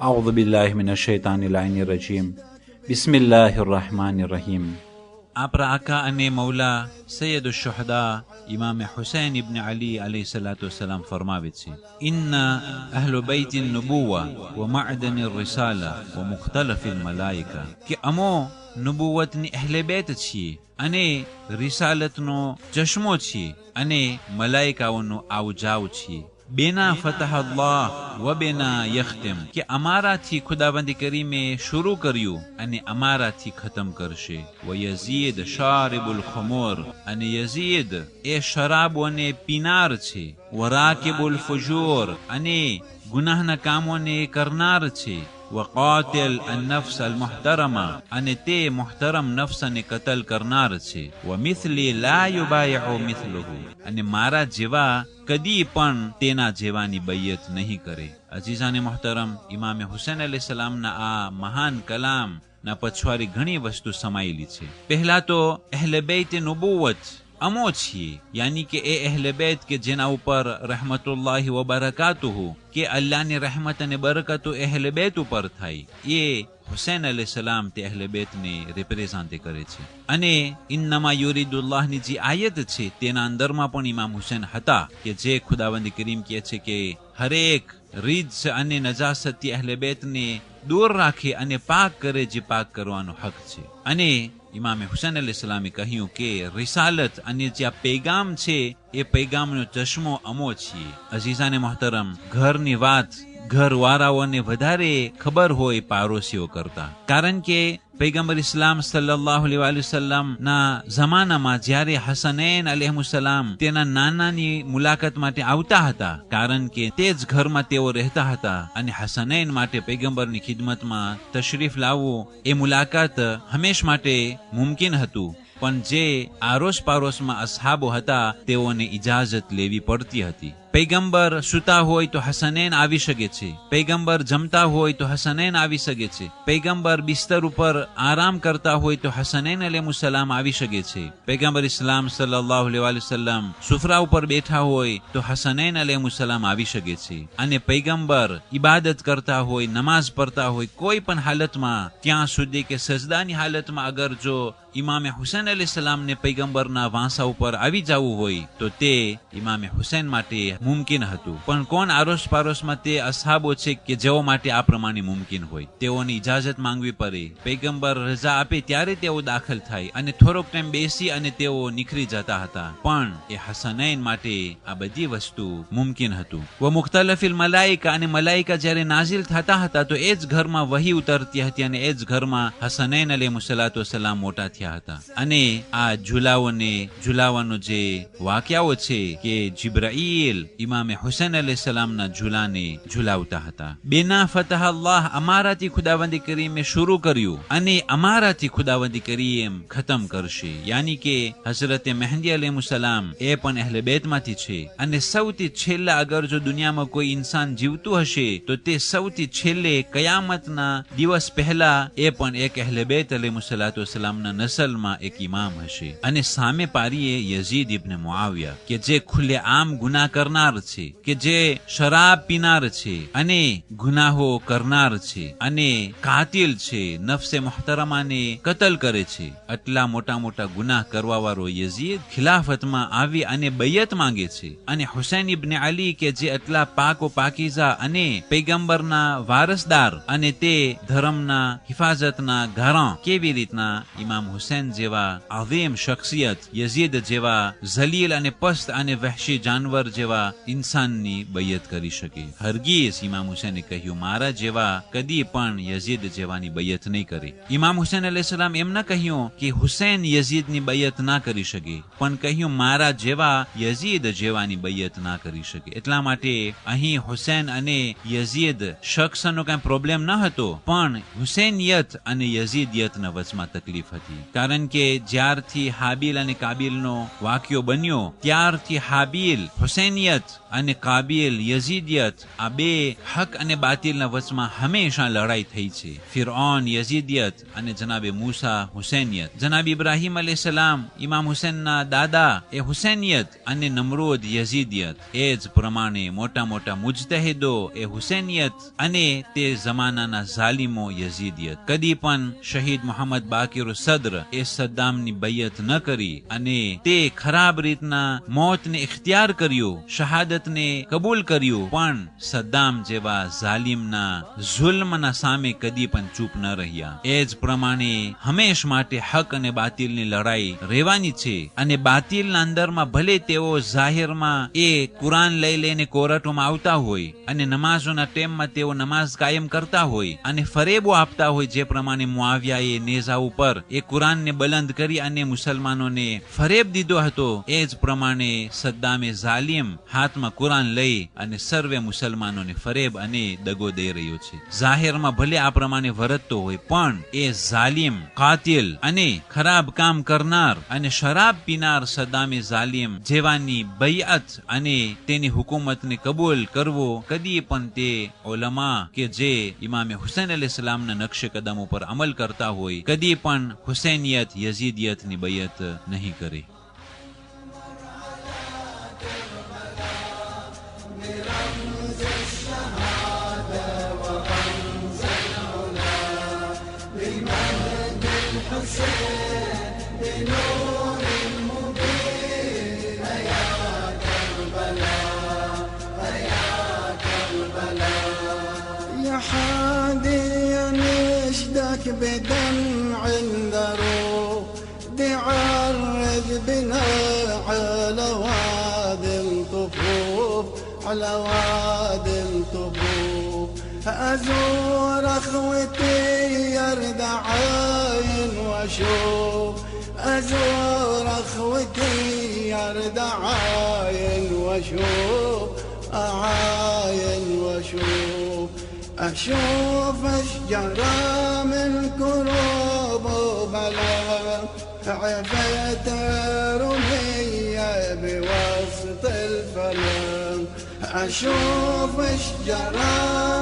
أعوذ بالله من الشيطان اللعين الرجيم بسم الله الرحمن الرحيم. આપણા આકા અને મૌલા સૈયદ શુહદા ઇમામ હુસૈન ઇબ્ન અલી અલૈહિ સલાતુ વસલામ ફરમાવે છે, ઇન્ના અહલ બૈત નુબુવા વ મઅદન રિસાલા વ મુખ્તલફ મલાઇકા, કે અમો નુબુવતની અહલે બેત છીએ અને રિસાલતનો ચશ્મો છીએ અને મલાઇકાઓનો આવજાવ છીએ. બેના ફતહ અલ્લાહ વ બેના યખ્તમ, કે અમારાથી ખુદાબંદી કરીમે શરૂ કર્યું અને અમારાથી ખતમ કરશે. વ યઝીદ શારિબુલ ખમર, અને યઝીદ એ શરાબોને પીનાર છે. વ રાકિબુલ ફુજૂર, અને ગુનાહના કામોને કરનાર છે. وقاتل النفس المحترمة, અને તે મુહતરમ નફ્સને કતલ કરનાર છે. ومثلي لا يبايع مثله, અને મારા જેવા કદી પણ તેના જેવાની બૈયત નહીં કરે. અઝીઝાને મુહતરમ, ઇમામ હુસૈન અલૈહિસ સલામના આ મહાન કલામ ના પછવારી ઘણી વસ્તુ સમાયેલી છે. પહેલા તો અહલે બેત નુબુવત અમો છીએ, યાની કે એ અહલે બેત કે જેના ઉપર રહેમતુલ્લાહ વ બરકાતુહુ, કે અલ્લાહની રહેમત અને બરકતો અહલે બેત ઉપર થાય, એ હુસૈન અલૈહિસ સલામ તે અહલે બેતને રિપ્રેઝન્ટ કરે છે. અને ઇન્નમા યુરીદુલ્લાહની જે આયત છે તેના અંદરમાં પણ ઇમામ હુસૈન હતા, કે જે ખુદાવંદ કરીમ કહે છે કે હરેક રીજ અને નજાસતથી અહલે બેતને દૂર રાખે અને પાક કરે જે પાક કરવાનો હક છે. અને ઇમામ હુસૈન અલૈહિસ સલામે કહ્યું કે રિસાલત અને જે આ પૈગામ છે એ પૈગામનો ચશ્મો અમો છીએ. અઝીઝાને મુહતરમ, ઘરની વાત ઘરવાળાઓને વધારે ખબર હોય પાડોશીઓ કરતા, કારણ કે પૈગંબર ઇસ્લામ સલ્લલ્લાહુ અલૈહિ વસલ્લમ ના જમાનામાં જ્યારે હસનૈન અલૈહિસ્સલામ તેના નાનાની મુલાકાત માટે આવતા હતા, કારણ કે તે જ ઘરમાં તેઓ રહેતા હતા, અને હસનૈન માટે પૈગંબરની ખિદમતમાં તશરીફ લાવવું એ મુલાકાત હંમેશ માટે મુમકિન હતું. પણ જે આરોસ પારોસમાં અસહાબો હતા તેઓને ઇજાઝત લેવી પડતી હતી. પૈગંબર સુતા હોય તો હસનૈન આવી શકે છે, પૈગંબર જમતા હોય તો હસનૈન આવી શકે છે, પૈગંબર બિસ્તર ઉપર આરામ કરતા હોય તો હસનૈન અલૈહિસ્સલામ આવી શકે છે, પૈગંબર ઇસ્લામ સલ્લલ્લાહુ અલૈહિ વસલ્લમ સુફરા ઉપર બેઠા હોય તો હસનૈન અલૈહિસ્સલામ આવી શકે છે. અને પૈગંબર ઇબાદત કરતા હોય, નમાઝ પઢતા હોય કોઈ પણ હાલતમાં, ત્યાં સુધી કે સજદાની હાલતમાં અગર જો ઇમામે હુસૈન અલૈહિસ્સલામ ને પૈગંબરના વાંસા ઉપર આવી જવું હોય તો તે ઇમામે હુસૈન માટે મુમકિન હતું. પણ કોણ આરોસ પારોસમાં તે અસહાબો છે કે જેઓ માટે આ પ્રમાણે મુમકિન હોય, તેઓની ઇજાઝત માંગવી પડે, પૈગંબર રજા આપે ત્યારે તેઓ દાખલ થાય, અને થોડોક ટાઈમ બેસી અને તેઓ નીકળી જતા હતા. પણ એ હસનૈન માટે આ બધી વસ્તુ મુમકિન હતું. વ મુખ્તલફિલ મલાઇકા, અને મલાઇકા જ્યારે નાઝિલ થતા હતા તો એ જ ઘરમાં વહી ઉતરતી હતી, અને એ જ ઘરમાં હસનૈન અલૈહિસ્સલાતુ વસ્સલામ મોટા થયા હતા. અને આ ઝુલાવાનો જે વાક્યાઓ છે કે જિબ્રાઈલ ઇમામે હુસૈન અલૈહિસ સલામના ઝુલાને ઝુલાવતા હતા. બેના ફતહ અલ્લાહ, અમારાથી ખુદાવંદી કરીમે શરૂ કર્યું અને અમારાથી ખુદાવંદી કરીમ ખતમ કરશે. યાની કે હઝરતે મહેદી અલૈહિસ્સલામ એ પણ અહલે બેતમાંથી છે, અને સૌથી છેલ્લા અગર જો દુનિયામાં કોઈ ઇન્સાન જીવતું હશે તો તે સૌથી છેલ્લે કયામતના દિવસ પહેલા એ પણ એક અહલે બેત અલૈહિસ્સલાતુ વસ્સલામના નસલમાં એક ઇમામ હશે. અને સામે પારીએ યઝીદ ઇબ્ન મુઆવિયા, કે જે ખુલ્લે આમ ગુનાહ કરનાર છે, કે જે શરાબ પીનાર છે અને ગુનાહો કરનાર છે અને કાતિલ છે, નફસે મુહતરમાને કતલ કરે છે. આટલા મોટા મોટા ગુનાહ કરવા વાળો યઝીદ ખિલાફતમાં આવી અને બૈયત માંગે છે. અને હુસૈન ઇબ્ન અલી કે જે આટલા પાકો પાકીઝા અને પૈગંબરના વારસદાર અને તે ધર્મના હિફાજતના ઘારા, કેવી રીતના ઇમામ હુસૈન જેવા આઝીમ શખ્સિયત યઝીદ જેવા ઝલીલ અને પસ્ત અને વહશી જાનવર જેવા ઇન્સાનની બૈયત કરી શકે. હરગીઝ ઇમામ હુસેને કહ્યું, મારા જેવા કદી પણ યઝીદ જેવાની બૈયત નહીં કરે. ઇમામ હુસેન અલૈહિસ્સલામ એમ ન કહ્યું કે હુસેન યઝીદની બૈયત ના કરી શકે, પણ કહ્યું મારા જેવા યઝીદ જેવાની બૈયત ના કરી શકે. એટલા માટે અહીં હુસેન અને યઝીદ શખ્સનો કઈ પ્રોબ્લેમ ન હતો, પણ હુસેનિયત અને યઝીદિયતના વચમાં તકલીફ હતી. કારણ કે જ્યારથી હાબીલ અને કાબીલનો વાક્યો બન્યો ત્યારથી હાબીલ હુસેનિયત અને કાબીલ યઝીદિયત આ બે હક અને બાતિલના વચમાં હંમેશા લડાઈ થઈ છે. ફિરૌન યઝીદિયત અને જનાબે મૂસા હુસેનિયત. જનાબ ઇબ્રાહીમ અલૈહિસ્સલામ ઇમામ હુસેનના દાદા એ હુસેનિયત અને નમરૂદ યઝીદિયત. એ જ પ્રમાણે મોટા મોટા મુજતહિદો એ હુસેનિયત અને તે જમાનાના ઝાલિમો યઝીદિયત. કદી પણ શહીદ મોહમ્મદ બાકિર સદ્ર એ સદ્દામની બૈયત ન કરી અને તે ખરાબ રીતના મોતને ઇખ્તિયાર કર્યું, શહાદતને કબૂલ કર્યું, પણ સદ્દામ જેવા ઝાલિમના જુલ્મના સામે કદી પણ ચૂપ ન રહ્યા. એ જ પ્રમાણે હંમેશ માટે હક અને બાતિલની લડાઈ રહેવાની છે. અને બાતિલના અંદરમાં ભલે તેઓ જાહેરમાં એ કુરાન લઈ લઈને કોર્ટોમાં આવતા હોય અને નમાઝોના ટાઈમમાં તેઓ નમાઝ કાયમ કરતા હોય અને ફરેબો આપતા હોય, જે પ્રમાણે મુઆવિયાએ નેઝા ઉપર એ કુરાનને બલંદ કરી અને મુસલમાનોને ફરેબ દીધો હતો, એ જ પ્રમાણે સદ્દામે ઝાલિમ હાથમાં કુરાન લઈ અને સર્વે મુસલમાનોને ફરેબ અને દગો દઈ રહ્યો છે. જાહેરમાં ભલે આ પ્રમાણે વર્તતો હોય, પણ એ ઝાલિમ, કાતિલ અને ખરાબ કામ કરનાર અને શરાબ પીનાર સદ્દામે ઝાલિમ જેવાની બૈઅત અને તેની હુકુમતને કબૂલ કરવો કદી પણ તે ઉલમા કે જે ઇમામે હુસૈન અલૈહિસ્સલામના નકશે કદમ ઉપર અમલ કરતા હોય કદી પણ હુસૈનિયત યઝીદિયતની બૈયત નહીં કરે. بدمع ذروب تعرج بنا على وادي الطفوف على وادي الطفوف أزور أخوتي يرد عين واشوف أزور أخوتي يرد عين واشوف أعاين واشوف أشوف أشجارا من كروب وبلا عفيت رمية بوسط الفلم أشوف أشجارا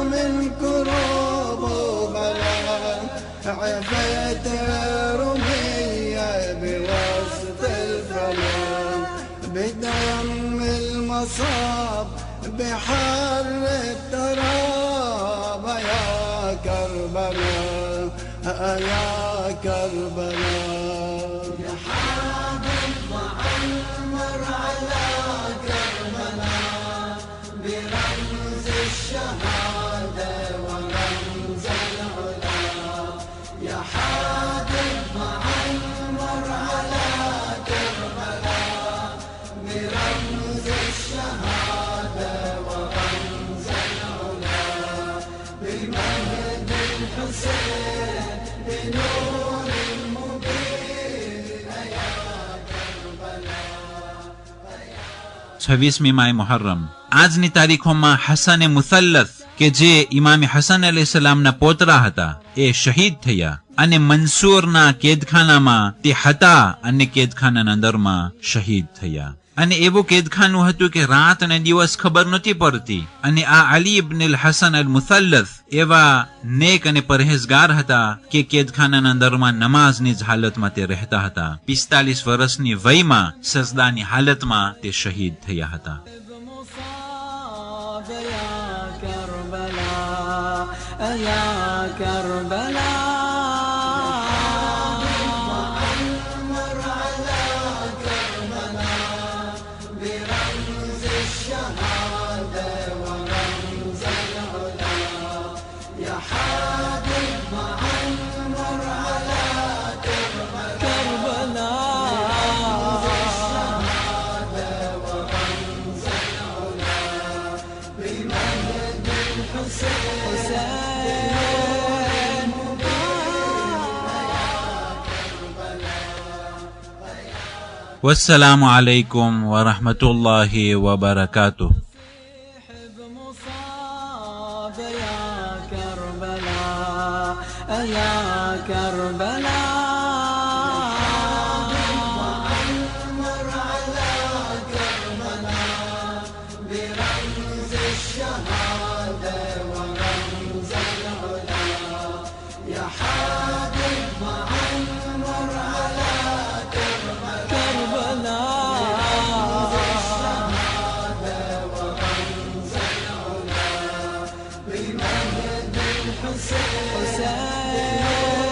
من كروب وبلا عفيت رمية بوسط الفلم بدم المصاب بحر التراب يا كربلاء يا كربلاء يا حامل معمر على كربلاء برمز الشهادة ورمز العلا يا حامل معمر على كربلاء برمز الشهادة ورمز العلا بمهد الحسين بنور المبين يا كربلاء 26મી માહ મુહર્રમ. આજની તારીખોમાં હસન મુસલ્લસ કે જે ઇમામ હસન અલૈહિસ્સલામના પોતરા હતા એ શહીદ થયા અને મંસૂરના કેદખાનામાં તે હતા અને કેદખાનાના અંદરમાં શહીદ થયા. અને એવું કેદખાનું હતું કે રાત અને દિવસ ખબર નહોતી પડતી. અને આ અલી ઇબ્ન અલ હસન અલ મુસલ્લસ એવા નેક અને પરહેઝગાર હતા કે કેદખાનાના અંદરમાં નમાઝની જ હાલતમાં તે રહેતા હતા. 45 વર્ષની વયમાં સજદાની હાલતમાં તે શહીદ થયા હતા. والسلام عليكم ورحمة الله وبركاته. مصاب يا كربلاء يا كربلاء وعمر على كربلاء برمز الشهادة ورمز العلا يا حبيب وعمر على كربلاء حسين